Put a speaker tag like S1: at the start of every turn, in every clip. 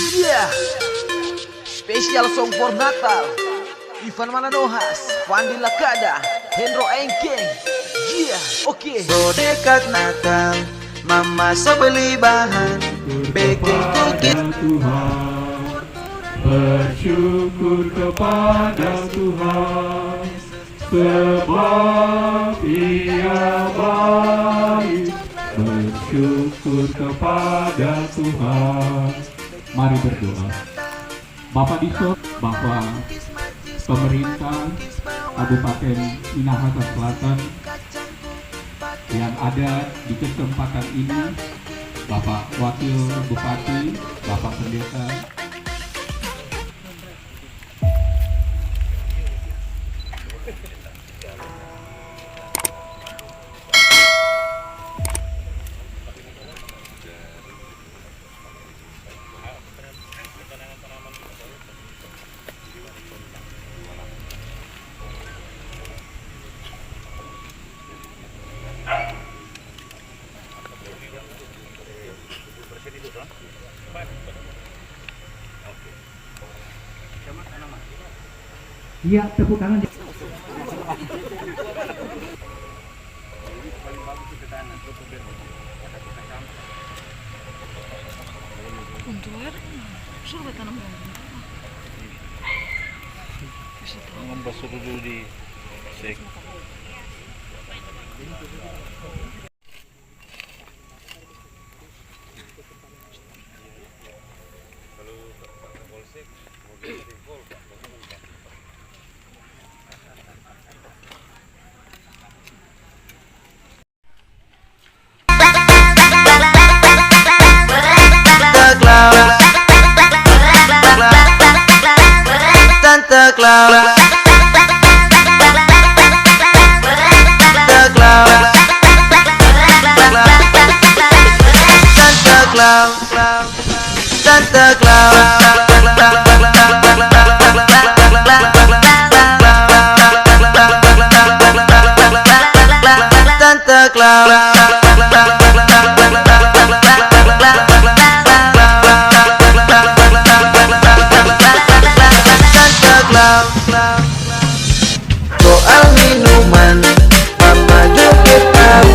S1: Yeah, special song for Natal. Ivan Mananohas, Fandi Lakada, Hendro Engkeng. Yeah, oke.
S2: So dekat Natal, mama so beli bahan, bikin cookies.
S3: Tuhan, bersyukur kepada Tuhan, sebab Ia baik. Bersyukur kepada Tuhan. Mari berdoa. Bapak di sorga, Bapak pemerintah Kabupaten Minahasa Selatan yang ada di kesempatan ini, Bapak Wakil Bupati, Bapak Pendeta, iya, tepuk tangan.
S4: Untuk suruh tanam
S5: Membasuh dulu di sek.
S2: Santa Claus, Santa Claus, Santa Claus, Santa Claus. Soal minuman, mama juga tahu.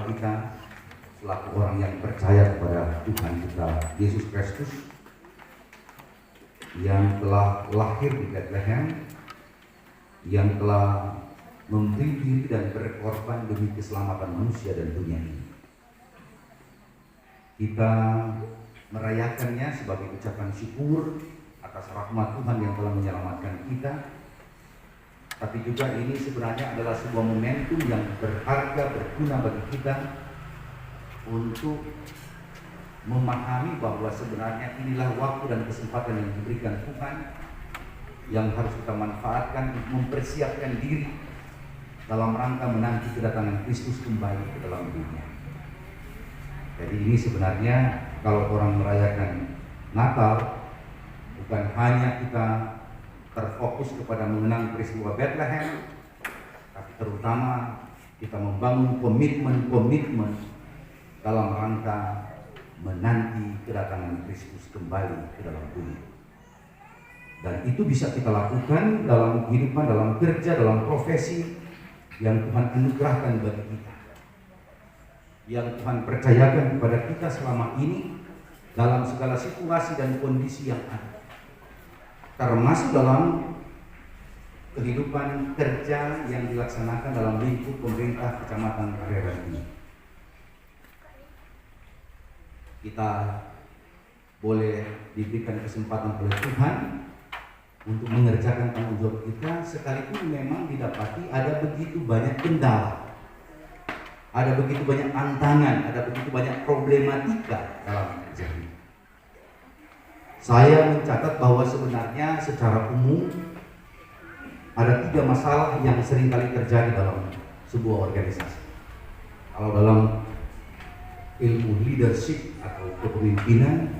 S6: kita selaku orang yang percaya kepada Tuhan kita Yesus Kristus yang telah lahir di Bethlehem, yang telah memberi diri dan berkorban demi keselamatan manusia dan dunia ini. Kita merayakannya sebagai ucapan syukur atas rahmat Tuhan yang telah menyelamatkan kita. Tapi juga ini sebenarnya adalah sebuah momentum yang berharga, berguna bagi kita untuk memahami bahwa sebenarnya inilah waktu dan kesempatan yang diberikan Tuhan yang harus kita manfaatkan untuk mempersiapkan diri dalam rangka menanti kedatangan Kristus kembali ke dalam dunia. Jadi ini sebenarnya kalau orang merayakan Natal bukan hanya kita terfokus kepada mengenang peristiwa Bethlehem, tapi terutama kita membangun komitmen dalam rangka menanti kedatangan Kristus kembali ke dalam dunia. Dan itu bisa kita lakukan dalam kehidupan, dalam kerja, dalam profesi yang Tuhan anugerahkan bagi kita, yang Tuhan percayakan kepada kita selama ini dalam segala situasi dan kondisi yang ada, termasuk dalam kehidupan kerja yang dilaksanakan dalam lingkup pemerintah Kecamatan Kareran ini. Kita boleh diberikan kesempatan oleh Tuhan untuk mengerjakan tanggung jawab kita, sekalipun memang didapati ada begitu banyak kendala, ada begitu banyak tantangan, ada begitu banyak problematika dalam kerja ini. Saya mencatat bahwa sebenarnya secara umum ada 3 masalah yang seringkali terjadi dalam sebuah organisasi. Kalau dalam ilmu leadership atau kepemimpinan,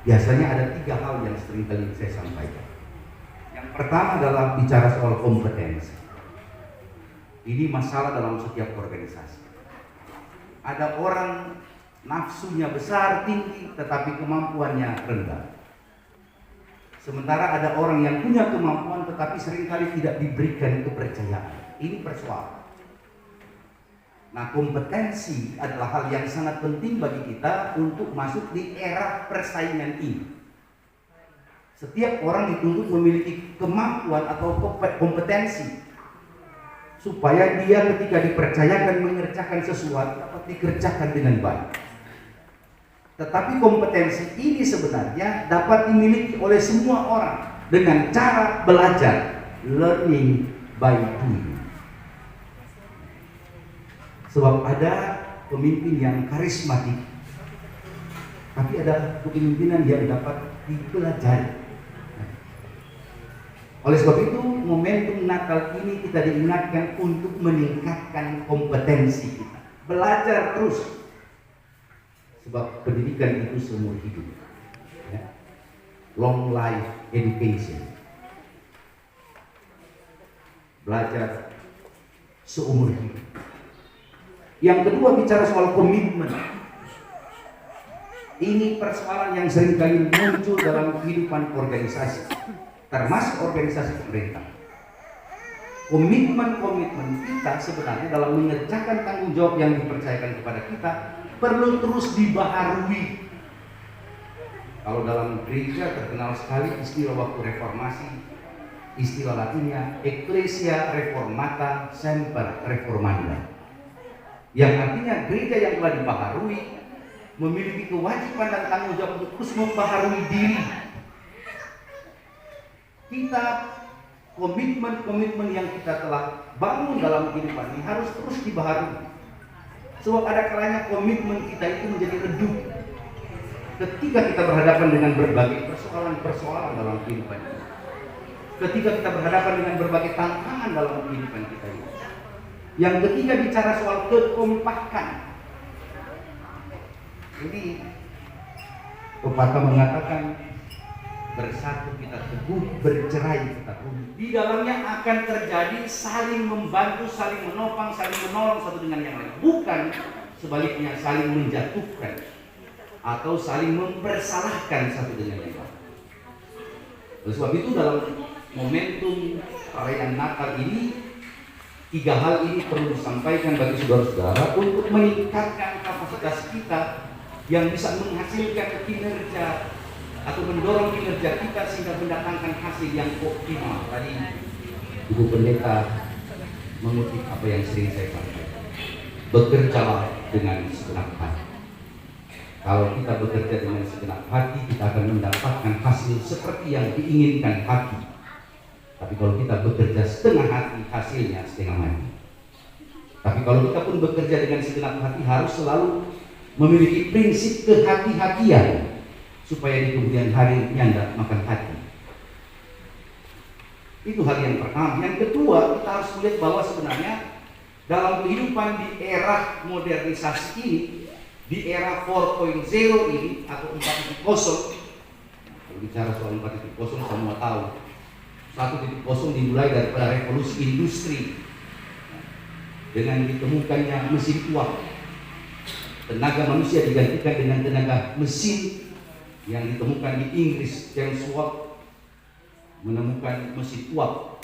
S6: biasanya ada 3 hal yang seringkali saya sampaikan. Yang pertama adalah bicara soal kompetensi. Ini masalah dalam setiap organisasi. Ada orang nafsunya besar, tinggi, tetapi kemampuannya rendah. Sementara ada orang yang punya kemampuan tetapi seringkali tidak diberikan kepercayaan. Ini persoalan. Nah, kompetensi adalah hal yang sangat penting bagi kita untuk masuk di era persaingan ini. Setiap orang dituntut memiliki kemampuan atau kompetensi supaya dia ketika dipercayakan mengerjakan sesuatu dapat dikerjakan dengan baik. Tetapi kompetensi ini sebenarnya dapat dimiliki oleh semua orang dengan cara belajar, learning by doing. Sebab ada pemimpin yang karismatik, tapi ada kepemimpinan yang dapat dipelajari. Oleh sebab itu, momentum Natal ini kita diingatkan untuk meningkatkan kompetensi kita, belajar terus. Sebab pendidikan itu seumur hidup, ya. Long life education, belajar seumur hidup. Yang kedua, bicara soal komitmen. Ini persoalan yang seringkali muncul dalam kehidupan organisasi, termasuk organisasi pemerintah. Komitmen kita sebenarnya dalam mengerjakan tanggung jawab yang dipercayakan kepada kita perlu terus dibaharui. Kalau dalam gereja terkenal sekali istilah waktu reformasi, istilah Latinnya Ecclesia Reformata Semper Reformanda, yang artinya gereja yang telah dibaharui memiliki kewajiban dan tanggung jawab untuk terus membaharui diri. Kita komitmen yang kita telah bangun dalam kehidupan ini harus terus dibaharui. Sebab ada kalanya komitmen kita itu menjadi redup ketika kita berhadapan dengan berbagai persoalan dalam kehidupan ini. Ketika kita berhadapan dengan berbagai tantangan dalam kehidupan kita ini. Yang ketiga, bicara soal kekompakan. Jadi pepatah mengatakan bersatu kita teguh, bercerai kita rubuh. Di dalamnya akan terjadi saling membantu, saling menopang, saling menolong satu dengan yang lain. Bukan sebaliknya saling menjatuhkan atau saling mempersalahkan satu dengan yang lain. Oleh sebab itu dalam momentum perayaan Natal ini Tiga hal ini perlu disampaikan bagi saudara-saudara untuk meningkatkan kapasitas kita yang bisa menghasilkan kinerja atau mendorong kinerja kita sehingga mendatangkan hasil yang optimal. Tadi Ibu Pendeta mengutip apa yang sering saya sampaikan. Bekerjalah dengan segenap hati. Kalau kita bekerja dengan segenap hati, kita akan mendapatkan hasil seperti yang diinginkan hati. Tapi kalau kita bekerja setengah hati, hasilnya setengah hati. Tapi kalau kita pun bekerja dengan segenap hati, harus selalu memiliki prinsip kehati-hatian supaya di kemudian hari nyanda makan hati. Itu hal yang pertama. Yang kedua, kita harus melihat bahwa sebenarnya dalam kehidupan di era modernisasi ini, di era 4.0 ini atau 4.0, kalau bicara soal 4.0 semua tahu 1.0 dimulai daripada revolusi industri dengan ditemukannya mesin uap. Tenaga manusia digantikan dengan tenaga mesin yang ditemukan di Inggris. James Watt menemukan mesin uap.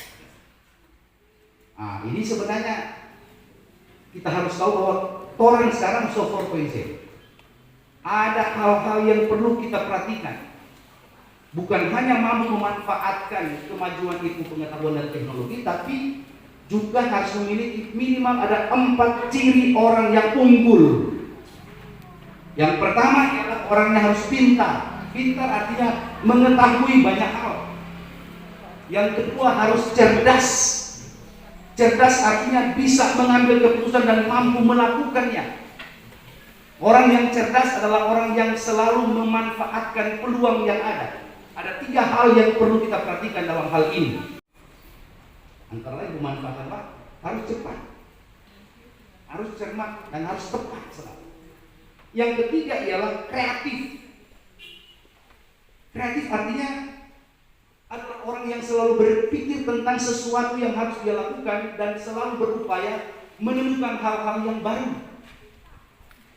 S6: Nah, ini sebenarnya kita harus tahu bahwa orang sekarang so 4.0. Ada hal-hal yang perlu kita perhatikan. Bukan hanya mampu memanfaatkan kemajuan ilmu pengetahuan dan teknologi, tapi juga harus memiliki minimal ada 4 ciri orang yang unggul. Yang pertama adalah orangnya harus pintar. Pintar artinya mengetahui banyak hal. Yang kedua harus cerdas. Cerdas artinya bisa mengambil keputusan dan mampu melakukannya. Orang yang cerdas adalah orang yang selalu memanfaatkan peluang yang ada. Ada 3 hal yang perlu kita perhatikan dalam hal ini. Antara lain memanfaatkan waktu, harus cepat, harus cermat, dan harus tepat selalu. Yang ketiga ialah kreatif. Kreatif artinya adalah orang yang selalu berpikir tentang sesuatu yang harus dia lakukan dan selalu berupaya menemukan hal-hal yang baru.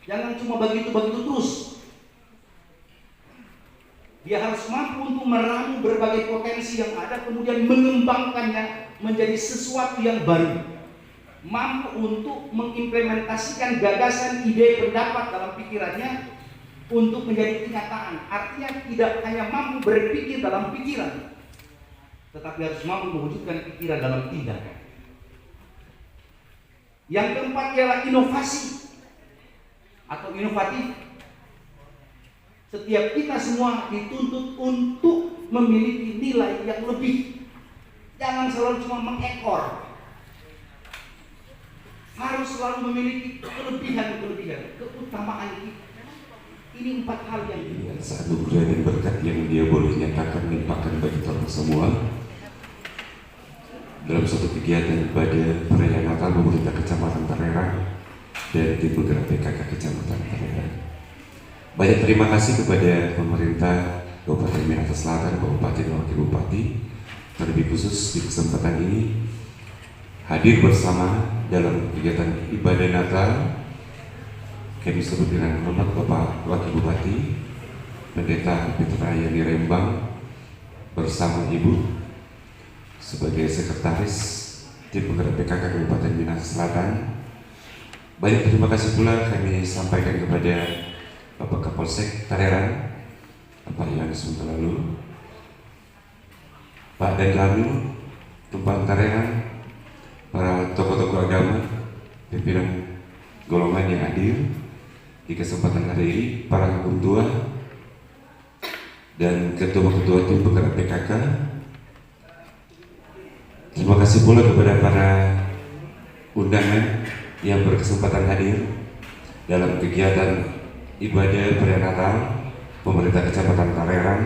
S6: Jangan cuma begitu-begitu terus. Dia harus mampu untuk meramu berbagai potensi yang ada, kemudian mengembangkannya menjadi sesuatu yang baru. Mampu untuk mengimplementasikan gagasan, ide, pendapat dalam pikirannya untuk menjadi kenyataan. Artinya tidak hanya mampu berpikir dalam pikiran, tetapi harus mampu mewujudkan pikiran dalam tindakan. Yang keempat ialah inovasi atau inovatif. Setiap kita semua dituntut untuk memiliki nilai yang lebih. Jangan selalu cuma mengekor. Harus selalu memiliki kelebihan-kelebihan, keutamaan kita. Ini 4 hal yang
S7: ini satu anugerah dan berkat yang dia boleh nyatakan limpahkan bagi kita semua dalam suatu kegiatan pada perayaan Natal pemerintah Kecamatan Tarerang dan tim penggerak PKK Kecamatan Tarerang. Banyak terima kasih kepada pemerintah Kabupaten Minahasa Selatan, Bupati dan Wakil Bupati, terlebih khusus di kesempatan ini hadir bersama dalam kegiatan ibadah Natal. Kami sebut dengan hormat Bapak Wakil Bupati, Pendeta Petra Yani Rembang, bersama Ibu sebagai sekretaris tim penggerak PKK Kabupaten Minahasa Selatan. Banyak terima kasih pula kami sampaikan kepada Bapak Kapolsek Tarerang, Bapak Yohanes Lalu, Pak dan Ranu, Tumpang Tarerang, para tokoh-tokoh agama, pimpinan golongan yang hadir di kesempatan hari ini, para hakim tua dan ketua-ketua tim penggerak PKK. Terima kasih pula kepada para undangan yang berkesempatan hadir dalam kegiatan ibadah perayaan Natal pemerintah Kecamatan Tarerang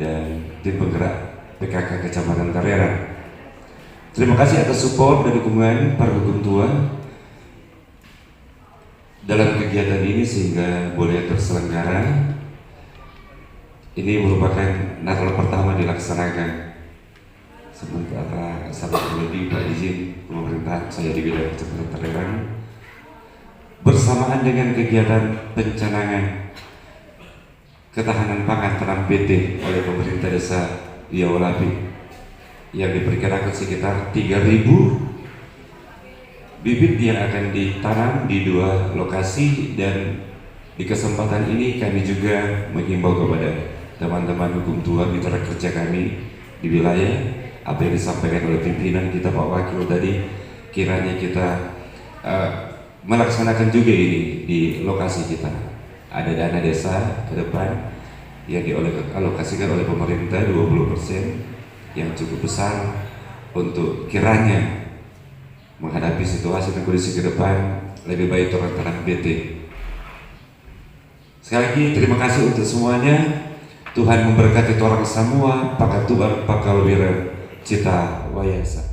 S7: dan tim penggerak PKK Kecamatan Tarerang. Terima kasih atas support dan dukungan para hukum tua dalam kegiatan ini sehingga boleh terselenggara. Ini merupakan Natal pertama dilaksanakan. Sementara sahabat lebih Pak izin pemerintah saya di wilayah Kecamatan Tarerang bersamaan dengan kegiatan pencanangan ketahanan pangan tanam PT oleh pemerintah desa Riau Lapi yang diperkirakan sekitar 3.000 bibit yang akan ditanam di 2 lokasi, dan di kesempatan ini kami juga menghimbau kepada teman-teman hukum tua mitra kerja kami di wilayah, apa yang disampaikan oleh pimpinan kita Pak Wakil tadi, kiranya kita melaksanakan juga ini di lokasi kita. Ada dana desa ke depan yang dialokasikan oleh pemerintah 20% yang cukup besar untuk kiranya menghadapi situasi dan kondisi ke depan lebih baik orang tanah BT. Sekali lagi terima kasih untuk semuanya. Tuhan memberkati orang semua. Pakatuban Pakalwira Cita Wayasa.